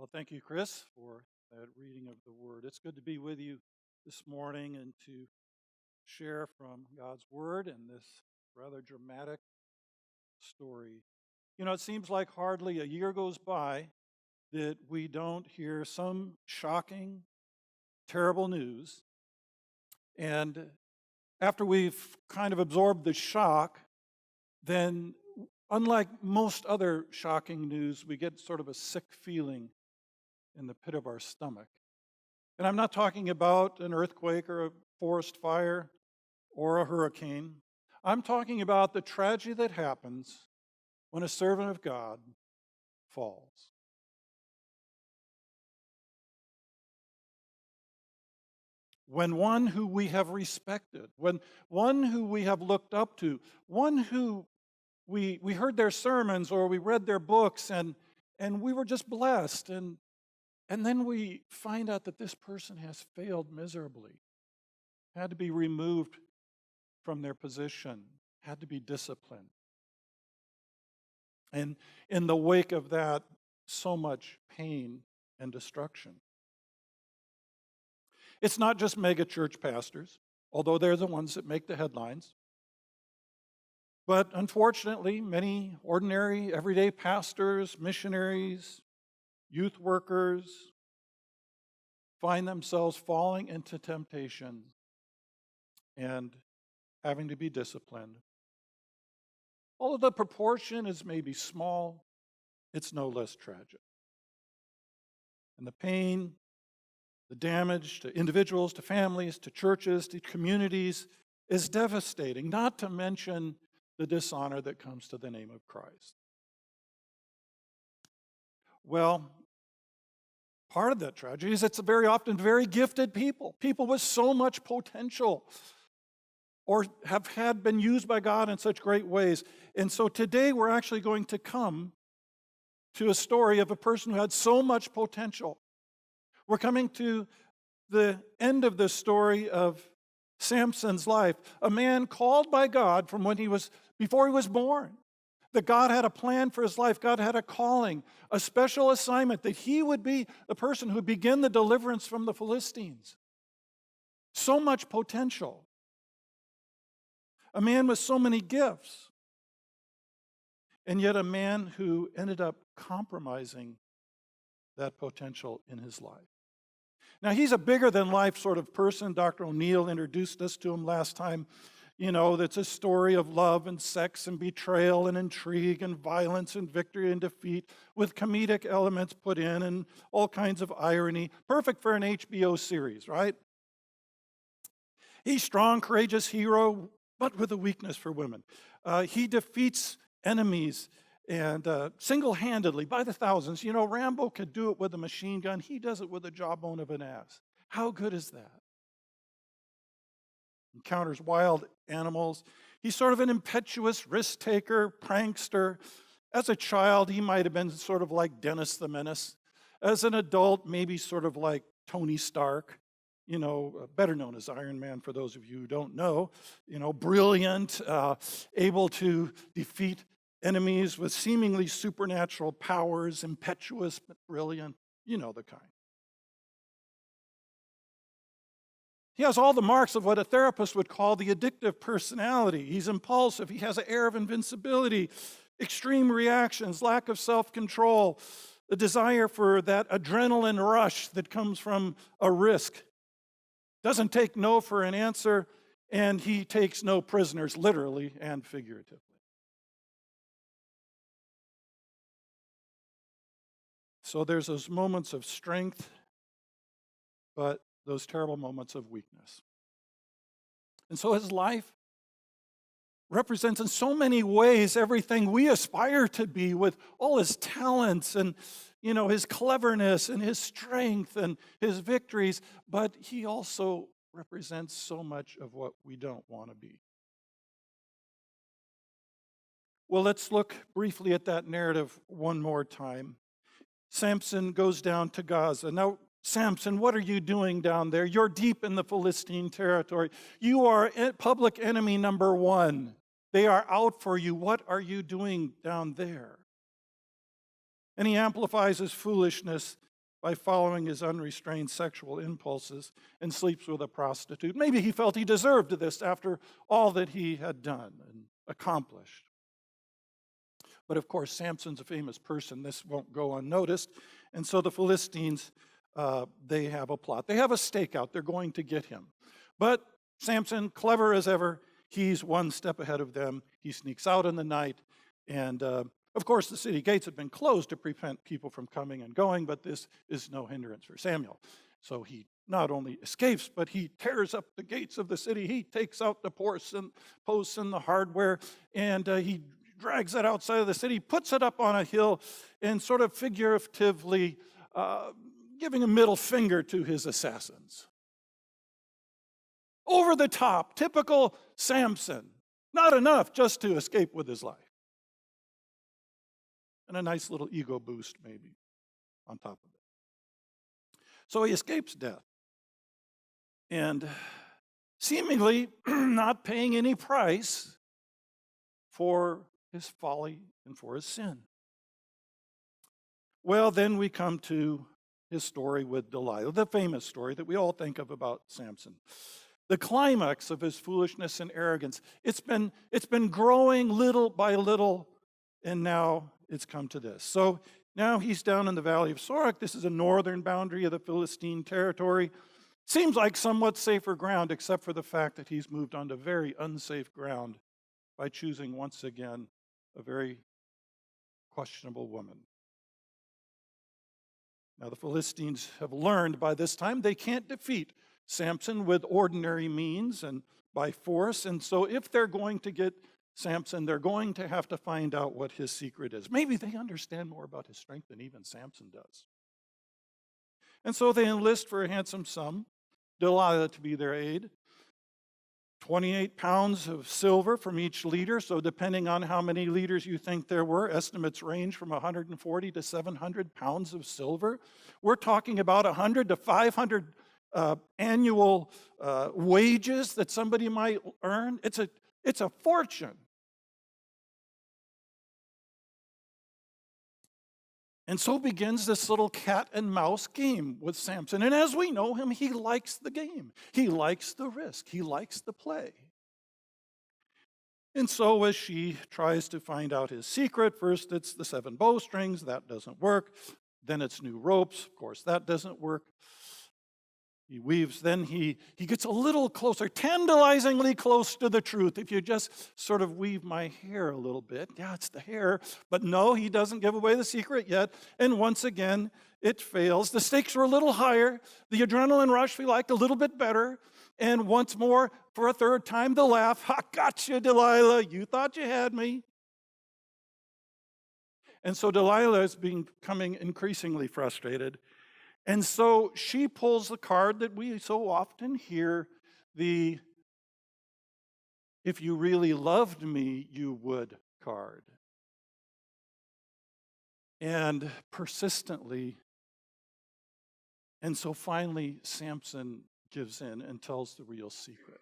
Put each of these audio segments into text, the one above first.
Well, thank you, Chris, for that reading of the Word. It's good to be with you this morning and to share from God's Word and this rather dramatic story. You know, it seems like hardly a year goes by that we don't hear some shocking, terrible news. And after we've kind of absorbed the shock, then, unlike most other shocking news, we get sort of a sick feeling in the pit of our stomach. And I'm not talking about an earthquake or a forest fire or a hurricane. I'm talking about the tragedy that happens when a servant of God falls. When one who we have respected, when one who we have looked up to, one who we heard their sermons or we read their books and we were just blessed. And then we find out that this person has failed miserably, had to be removed from their position, had to be disciplined. And in the wake of that, so much pain and destruction. It's not just mega church pastors, although they're the ones that make the headlines. But unfortunately, many ordinary, everyday pastors, missionaries, youth workers find themselves falling into temptation and having to be disciplined. Although the proportion is maybe small, it's no less tragic. And the pain, the damage to individuals, to families, to churches, to communities is devastating, not to mention the dishonor that comes to the name of Christ. Well, part of that tragedy is it's very often very gifted people with so much potential, or have been used by God in such great ways. And so today we're actually going to come to a story of a person who had so much potential. We're coming to the end of the story of Samson's life, a man called by God from before he was born. That God had a plan for his life. God had a calling, a special assignment, that he would be the person who would begin the deliverance from the Philistines. So much potential. A man with so many gifts. And yet a man who ended up compromising that potential in his life. Now, he's a bigger-than-life sort of person. Dr. O'Neill introduced us to him last time. You know, that's a story of love and sex and betrayal and intrigue and violence and victory and defeat with comedic elements put in and all kinds of irony. Perfect for an HBO series, right? He's strong, courageous hero, but with a weakness for women. He defeats enemies and single-handedly by the thousands. You know, Rambo could do it with a machine gun. He does it with the jawbone of an ass. How good is that? Encounters wild animals. He's sort of an impetuous risk-taker, prankster. As a child, he might have been sort of like Dennis the Menace. As an adult, maybe sort of like Tony Stark, you know, better known as Iron Man for those of you who don't know. You know, brilliant, able to defeat enemies with seemingly supernatural powers, impetuous but brilliant. You know the kind. He has all the marks of what a therapist would call the addictive personality. He's impulsive. He has an air of invincibility, extreme reactions, lack of self-control, the desire for that adrenaline rush that comes from a risk. Doesn't take no for an answer, and he takes no prisoners, literally and figuratively. So there's those moments of strength, but those terrible moments of weakness. And so his life represents in so many ways everything we aspire to be, with all his talents and, you know, his cleverness and his strength and his victories, but he also represents so much of what we don't want to be. Well, let's look briefly at that narrative one more time. Samson goes down to Gaza. Now, Samson, what are you doing down there? You're deep in the Philistine territory. You are public enemy number one. They are out for you. What are you doing down there? And he amplifies his foolishness by following his unrestrained sexual impulses and sleeps with a prostitute. Maybe he felt he deserved this after all that he had done and accomplished. But of course, Samson's a famous person. This won't go unnoticed. And so the Philistines, they have a plot. They have a stakeout. They're going to get him. But Samson, clever as ever, he's one step ahead of them. He sneaks out in the night. And of course, the city gates had been closed to prevent people from coming and going, but this is no hindrance for Samuel. So he not only escapes, but he tears up the gates of the city. He takes out the posts and the hardware, and he drags it outside of the city, puts it up on a hill, and sort of figuratively giving a middle finger to his assassins. Over the top, typical Samson. Not enough just to escape with his life. And a nice little ego boost, maybe, on top of it. So he escapes death. And seemingly not paying any price for his folly and for his sin. Well, then we come to his story with Delilah, the famous story that we all think of about Samson. The climax of his foolishness and arrogance. It's been growing little by little, and now it's come to this. So now he's down in the valley of Sorek. This is a northern boundary of the Philistine territory. Seems like somewhat safer ground, except for the fact that he's moved onto very unsafe ground by choosing once again a very questionable woman. Now the Philistines have learned by this time they can't defeat Samson with ordinary means and by force, and so if they're going to get Samson, they're going to have to find out what his secret is. Maybe they understand more about his strength than even Samson does. And so they enlist for a handsome sum Delilah to be their aide. 28 pounds of silver from each leader, so depending on how many leaders you think there were, estimates range from 140 to 700 pounds of silver. We're talking about 100 to 500 annual wages that somebody might earn. It's a fortune. And so begins this little cat and mouse game with Samson. And as we know him, he likes the game. He likes the risk. He likes the play. And so as she tries to find out his secret, first it's the 7 bowstrings. That doesn't work. Then it's new ropes. Of course, that doesn't work. He weaves, then he gets a little closer, tantalizingly close to the truth. If you just sort of weave my hair a little bit, yeah, it's the hair. But no, he doesn't give away the secret yet. And once again, it fails. The stakes are a little higher. The adrenaline rush we liked a little bit better. And once more, for a third time, the laugh. Ha, gotcha, Delilah. You thought you had me. And so Delilah is becoming increasingly frustrated. And so she pulls the card that we so often hear, the "if you really loved me, you would" card. And persistently, and so finally Samson gives in and tells the real secret.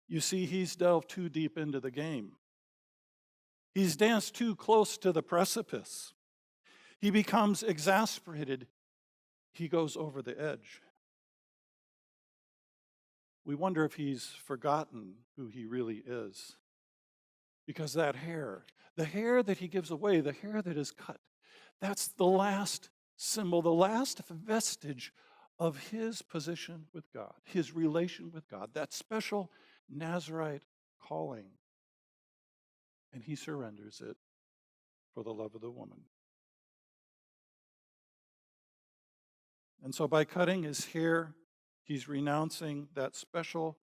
You see, he's delved too deep into the game. He's danced too close to the precipice. He becomes exasperated. He goes over the edge. We wonder if he's forgotten who he really is. Because that hair, the hair that he gives away, the hair that is cut, that's the last symbol, the last vestige of his position with God, his relation with God, that special Nazirite calling. And he surrenders it for the love of the woman. And so by cutting his hair, he's renouncing that special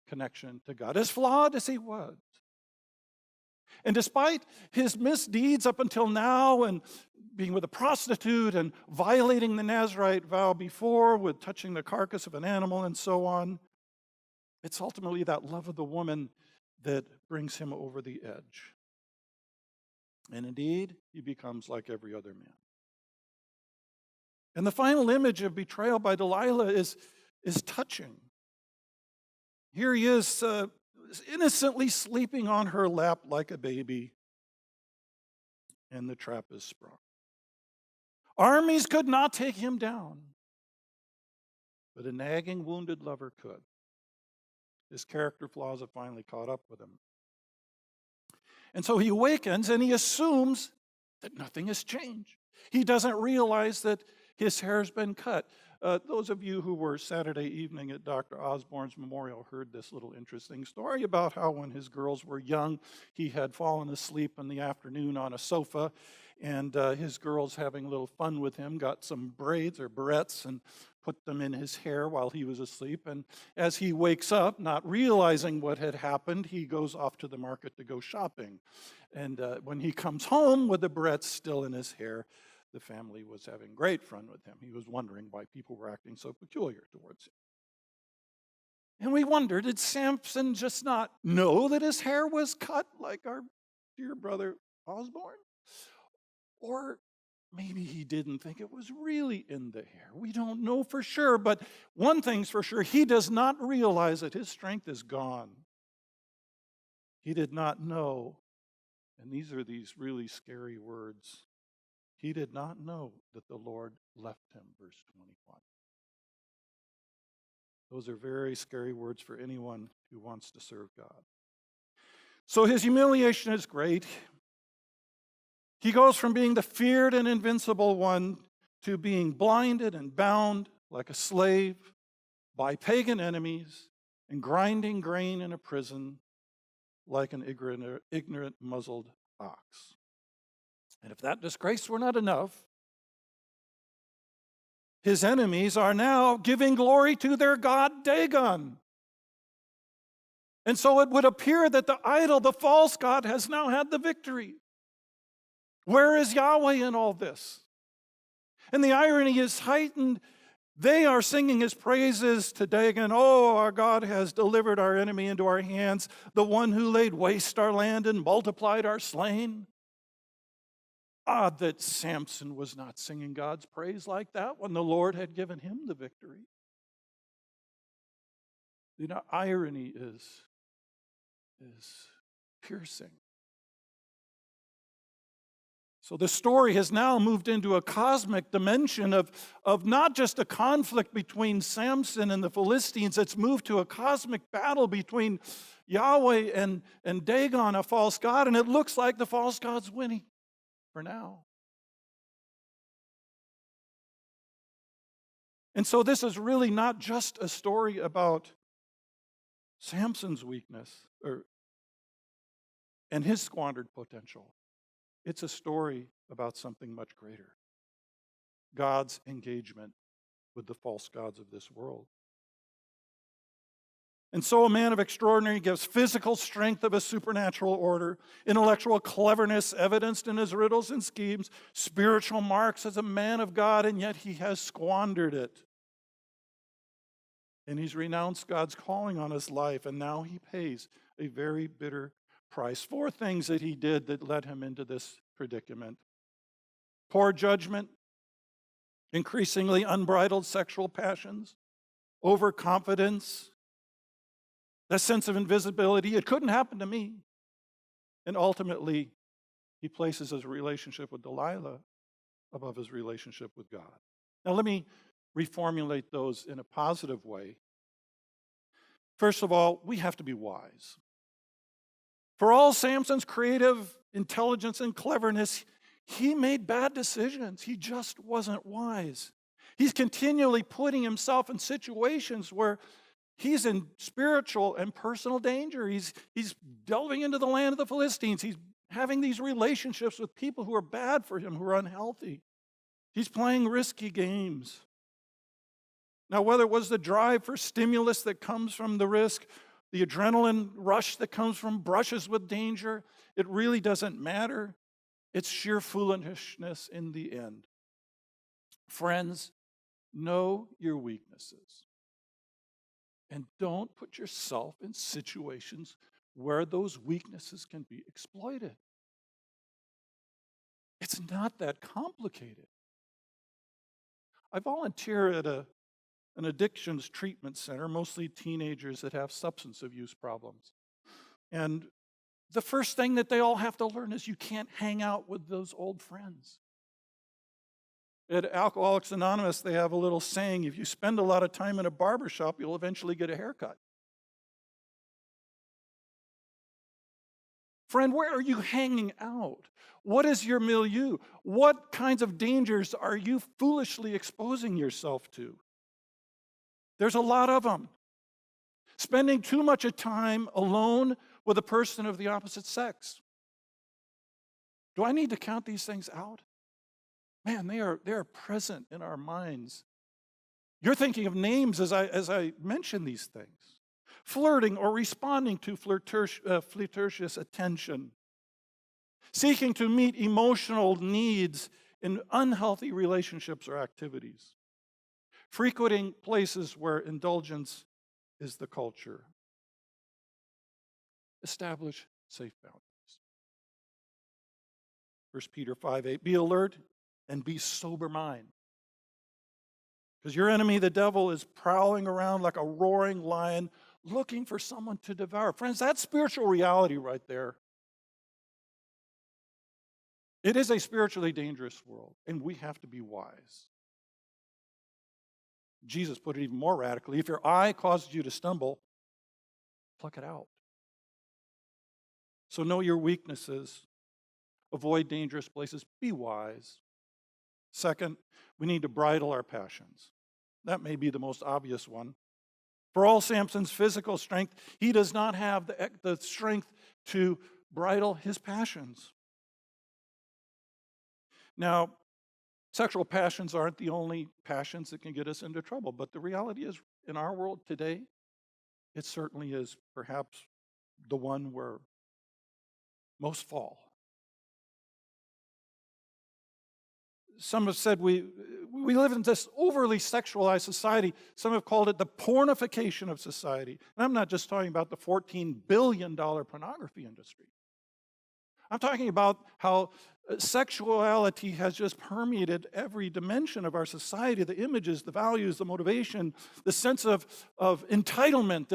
connection to God, as flawed as he was. And despite his misdeeds up until now, and being with a prostitute and violating the Nazirite vow before with touching the carcass of an animal and so on, it's ultimately that love of the woman that brings him over the edge. And indeed, he becomes like every other man. And the final image of betrayal by Delilah is touching. Here he is innocently sleeping on her lap like a baby, and the trap is sprung. Armies could not take him down, but a nagging, wounded lover could. His character flaws have finally caught up with him. And so he awakens and he assumes that nothing has changed. He doesn't realize that his hair's been cut. Those of you who were Saturday evening at Dr. Osborne's memorial heard this little interesting story about how when his girls were young, he had fallen asleep in the afternoon on a sofa, and his girls, having a little fun with him, got some braids or barrettes and put them in his hair while he was asleep. And as he wakes up, not realizing what had happened, he goes off to the market to go shopping. And when he comes home with the barrettes still in his hair, the family was having great fun with him. He was wondering why people were acting so peculiar towards him. And we wondered, did Samson just not know that his hair was cut like our dear brother Osborne? Or maybe he didn't think it was really in the hair. We don't know for sure, but one thing's for sure, he does not realize that his strength is gone. He did not know, and these are these really scary words, he did not know that the Lord left him, verse 21. Those are very scary words for anyone who wants to serve God. So his humiliation is great. He goes from being the feared and invincible one to being blinded and bound like a slave by pagan enemies and grinding grain in a prison like an ignorant muzzled ox. And if that disgrace were not enough, his enemies are now giving glory to their god Dagon. And so it would appear that the idol, the false god, has now had the victory. Where is Yahweh in all this? And the irony is heightened. They are singing his praises to Dagon. Oh, our God has delivered our enemy into our hands, the one who laid waste our land and multiplied our slain. Odd that Samson was not singing God's praise like that when the Lord had given him the victory. The irony is piercing. So the story has now moved into a cosmic dimension of not just a conflict between Samson and the Philistines, it's moved to a cosmic battle between Yahweh and Dagon, a false god, and it looks like the false god's winning for now. And so this is really not just a story about Samson's weakness and his squandered potential. It's a story about something much greater. God's engagement with the false gods of this world. And so a man of extraordinary gifts, physical strength of a supernatural order, intellectual cleverness evidenced in his riddles and schemes, spiritual marks as a man of God, and yet he has squandered it. And he's renounced God's calling on his life, and now he pays a very bitter price. 4 things that he did that led him into this predicament. Poor judgment, increasingly unbridled sexual passions, overconfidence, that sense of invisibility. It couldn't happen to me. And ultimately, he places his relationship with Delilah above his relationship with God. Now let me reformulate those in a positive way. First of all, we have to be wise. For all Samson's creative intelligence and cleverness, he made bad decisions. He just wasn't wise. He's continually putting himself in situations where he's in spiritual and personal danger. He's delving into the land of the Philistines. He's having these relationships with people who are bad for him, who are unhealthy. He's playing risky games. Now, whether it was the drive for stimulus that comes from the risk, the adrenaline rush that comes from brushes with danger, it really doesn't matter. It's sheer foolishness in the end. Friends, know your weaknesses. And don't put yourself in situations where those weaknesses can be exploited. It's not that complicated. I volunteer at an addictions treatment center, mostly teenagers that have substance abuse problems. And the first thing that they all have to learn is you can't hang out with those old friends. At Alcoholics Anonymous, they have a little saying, if you spend a lot of time in a barber shop, you'll eventually get a haircut. Friend, where are you hanging out? What is your milieu? What kinds of dangers are you foolishly exposing yourself to? There's a lot of them. Spending too much of time alone with a person of the opposite sex. Do I need to count these things out? Man, they are present in our minds. You're thinking of names as I mention these things. Flirting or responding to flirtatious attention. Seeking to meet emotional needs in unhealthy relationships or activities. Frequenting places where indulgence is the culture. Establish safe boundaries. 1 Peter 5:8, be alert and be sober mind. Because your enemy, the devil, is prowling around like a roaring lion looking for someone to devour. Friends, that's spiritual reality right there. It is a spiritually dangerous world, and we have to be wise. Jesus put it even more radically. If your eye causes you to stumble, pluck it out. So know your weaknesses. Avoid dangerous places. Be wise. Second, we need to bridle our passions. That may be the most obvious one. For all Samson's physical strength, he does not have the strength to bridle his passions. Now, sexual passions aren't the only passions that can get us into trouble, but the reality is, in our world today, it certainly is perhaps the one where most fall. Some have said we live in this overly sexualized society. Some have called it the pornification of society. And I'm not just talking about the $14 billion pornography industry. I'm talking about how sexuality has just permeated every dimension of our society, the images, the values, the motivation, the sense of entitlement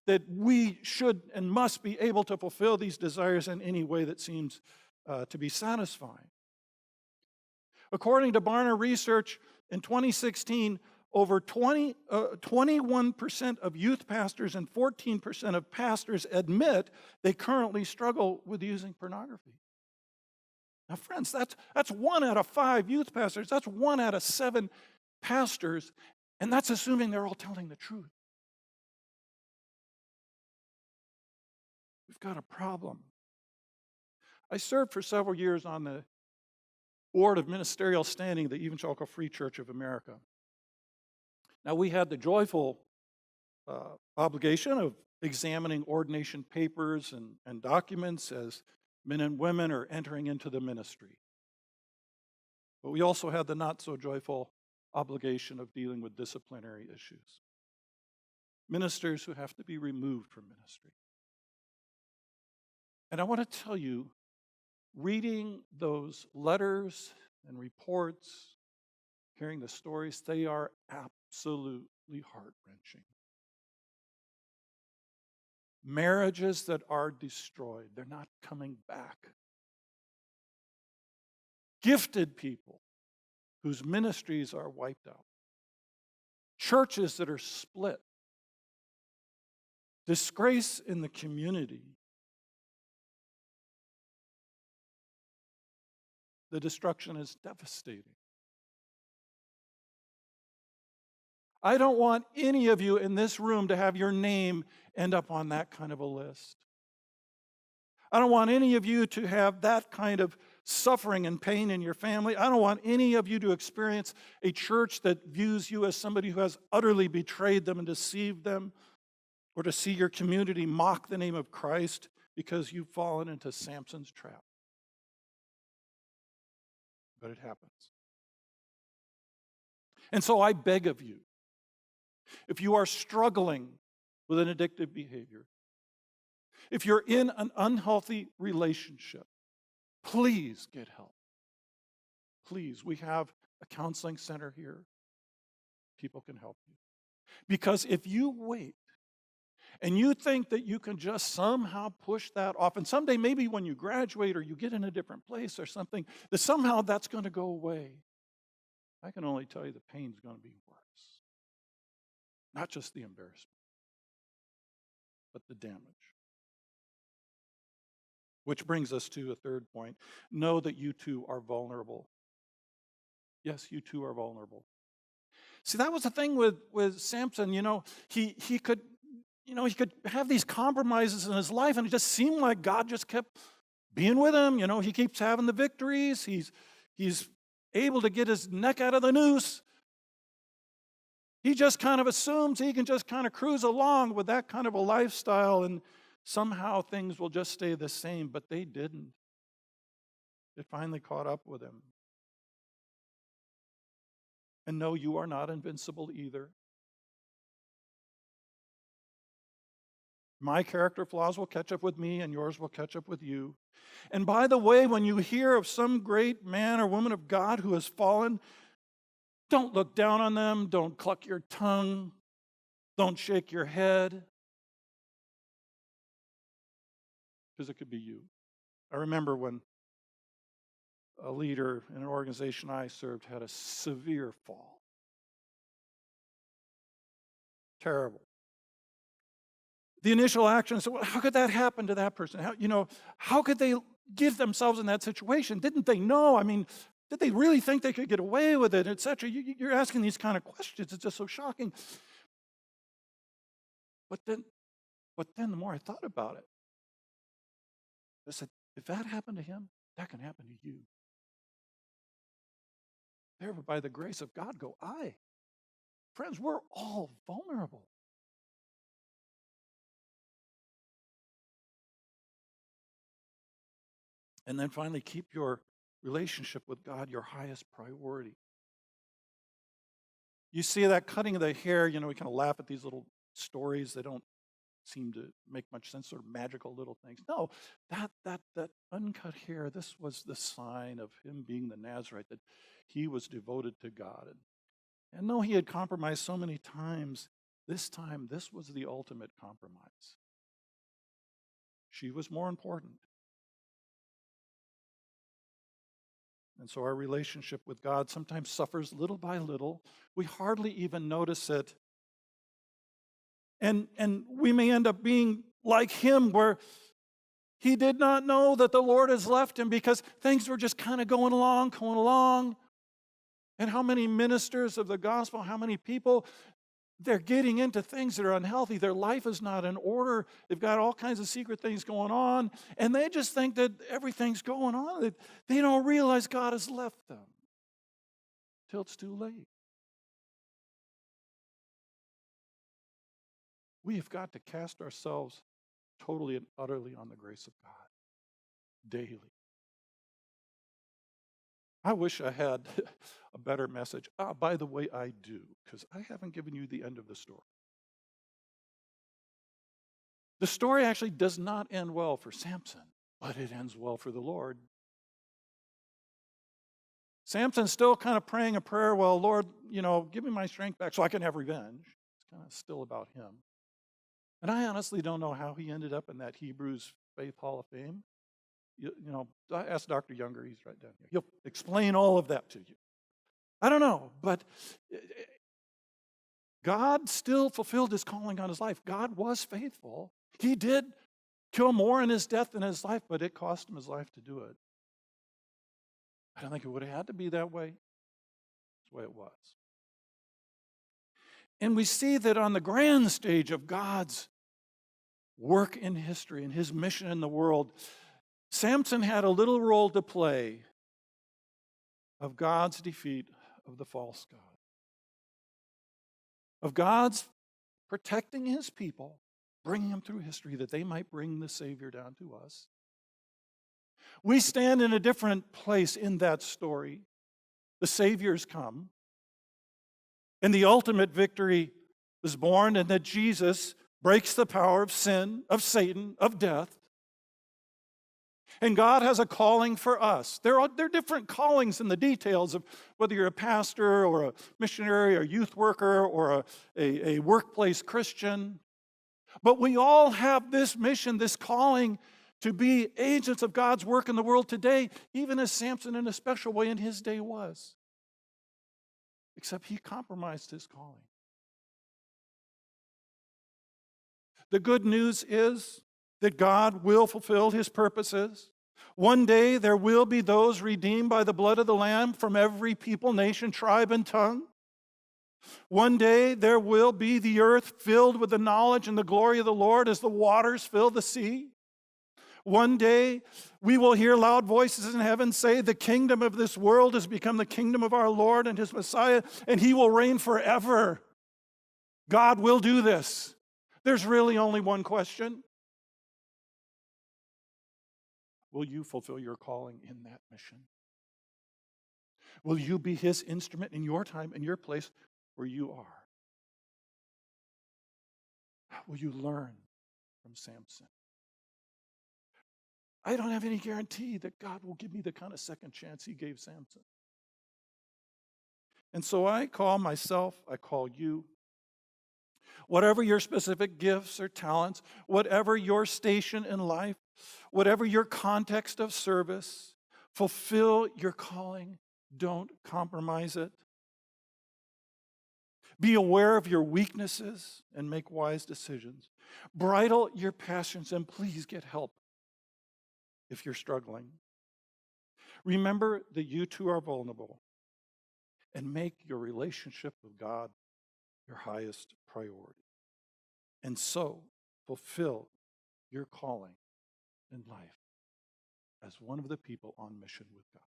that we should and must be able to fulfill these desires in any way that seems to be satisfying. According to Barna Research, in 2016, over 21% of youth pastors and 14% of pastors admit they currently struggle with using pornography. Now, friends, that's 1 out of 5 youth pastors. That's 1 out of 7 pastors, and that's assuming they're all telling the truth. We've got a problem. I served for several years on the board of ministerial standing of the Evangelical Free Church of America. Now, we had the joyful obligation of examining ordination papers and documents as men and women are entering into the ministry. But we also had the not-so-joyful obligation of dealing with disciplinary issues. Ministers who have to be removed from ministry. And I want to tell you, reading those letters and reports, hearing the stories, they are absolutely heart-wrenching. Marriages that are destroyed, they're not coming back. Gifted people whose ministries are wiped out. Churches that are split. Disgrace in the community. The destruction is devastating. I don't want any of you in this room to have your name end up on that kind of a list. I don't want any of you to have that kind of suffering and pain in your family. I don't want any of you to experience a church that views you as somebody who has utterly betrayed them and deceived them, or to see your community mock the name of Christ because you've fallen into Samson's trap. But it happens. And so I beg of you, if you are struggling with an addictive behavior, if you're in an unhealthy relationship, please get help. Please, we have a counseling center here. People can help you. Because if you wait and you think that you can just somehow push that off, and someday maybe when you graduate or you get in a different place or something, that somehow that's going to go away. I can only tell you the pain's going to be worse. Not just the embarrassment, but the damage. Which brings us to a third point. Know that you too are vulnerable. Yes, you too are vulnerable. See, that was the thing with Samson. He could, he could have these compromises in his life, and it just seemed like God just kept being with him. He keeps having the victories. He's able to get his neck out of the noose. He just kind of assumes he can just kind of cruise along with that kind of a lifestyle, and somehow things will just stay the same, but they didn't. It finally caught up with him. And no, you are not invincible either. My character flaws will catch up with me, and yours will catch up with you. And by the way, when you hear of some great man or woman of God who has fallen, don't look down on them. Don't cluck your tongue. Don't shake your head. Because it could be you. I remember when a leader in an organization I served had a severe fall. Terrible. The initial action is, well, how could that happen to that person? How could they give themselves in that situation? Didn't they know? I mean, did they really think they could get away with it, etc.? You're asking these kind of questions. It's just so shocking. But then the more I thought about it, I said, if that happened to him, that can happen to you. Therefore, by the grace of God, go I. Friends, we're all vulnerable. And then finally, keep your relationship with God your highest priority. You see that cutting of the hair, we kind of laugh at these little stories. They don't seem to make much sense, sort of magical little things. No, that uncut hair, this was the sign of him being the Nazarite, that he was devoted to God. And though he had compromised so many times, this time, this was the ultimate compromise. She was more important. And so our relationship with God sometimes suffers little by little. We hardly even notice it. And we may end up being like him, where he did not know that the Lord has left him because things were just kind of going along. And how many ministers of the gospel, how many people, they're getting into things that are unhealthy. Their life is not in order. They've got all kinds of secret things going on. And they just think that everything's going on. They don't realize God has left them till it's too late. We have got to cast ourselves totally and utterly on the grace of God daily. I wish I had a better message. By the way, I do, because I haven't given you the end of the story. The story actually does not end well for Samson, but it ends well for the Lord. Samson's still kind of praying a prayer, well, Lord, give me my strength back so I can have revenge. It's kind of still about him. And I honestly don't know how he ended up in that Hebrews Faith Hall of Fame. I asked Dr. Younger, he's right down here. He'll explain all of that to you. I don't know, but God still fulfilled his calling on his life. God was faithful. He did kill more in his death than his life, but it cost him his life to do it. I don't think it would have had to be that way. That's the way it was. And we see that on the grand stage of God's work in history and his mission in the world, Samson had a little role to play of God's defeat of the false god, of God's protecting his people, bringing them through history that they might bring the Savior down to us. We stand in a different place in that story. The Savior's come, and the ultimate victory is born, and that Jesus breaks the power of sin, of Satan, of death. And God has a calling for us. There are different callings in the details of whether you're a pastor or a missionary or a youth worker or a workplace Christian. But we all have this mission, this calling to be agents of God's work in the world today, even as Samson in a special way in his day was. except he compromised his calling. The good news is that God will fulfill his purposes. One day there will be those redeemed by the blood of the Lamb from every people, nation, tribe, and tongue. One day there will be the earth filled with the knowledge and the glory of the Lord as the waters fill the sea. One day we will hear loud voices in heaven say, the kingdom of this world has become the kingdom of our Lord and his Messiah, and he will reign forever. God will do this. There's really only one question. Will you fulfill your calling in that mission? Will you be his instrument in your time and your place where you are? Will you learn from Samson? I don't have any guarantee that God will give me the kind of second chance he gave Samson. And so I call myself, I call you, whatever your specific gifts or talents, whatever your station in life, whatever your context of service, fulfill your calling. Don't compromise it. Be aware of your weaknesses and make wise decisions. Bridle your passions and please get help if you're struggling. Remember that you too are vulnerable and make your relationship with God your highest priority. And so fulfill your calling in life as one of the people on mission with God.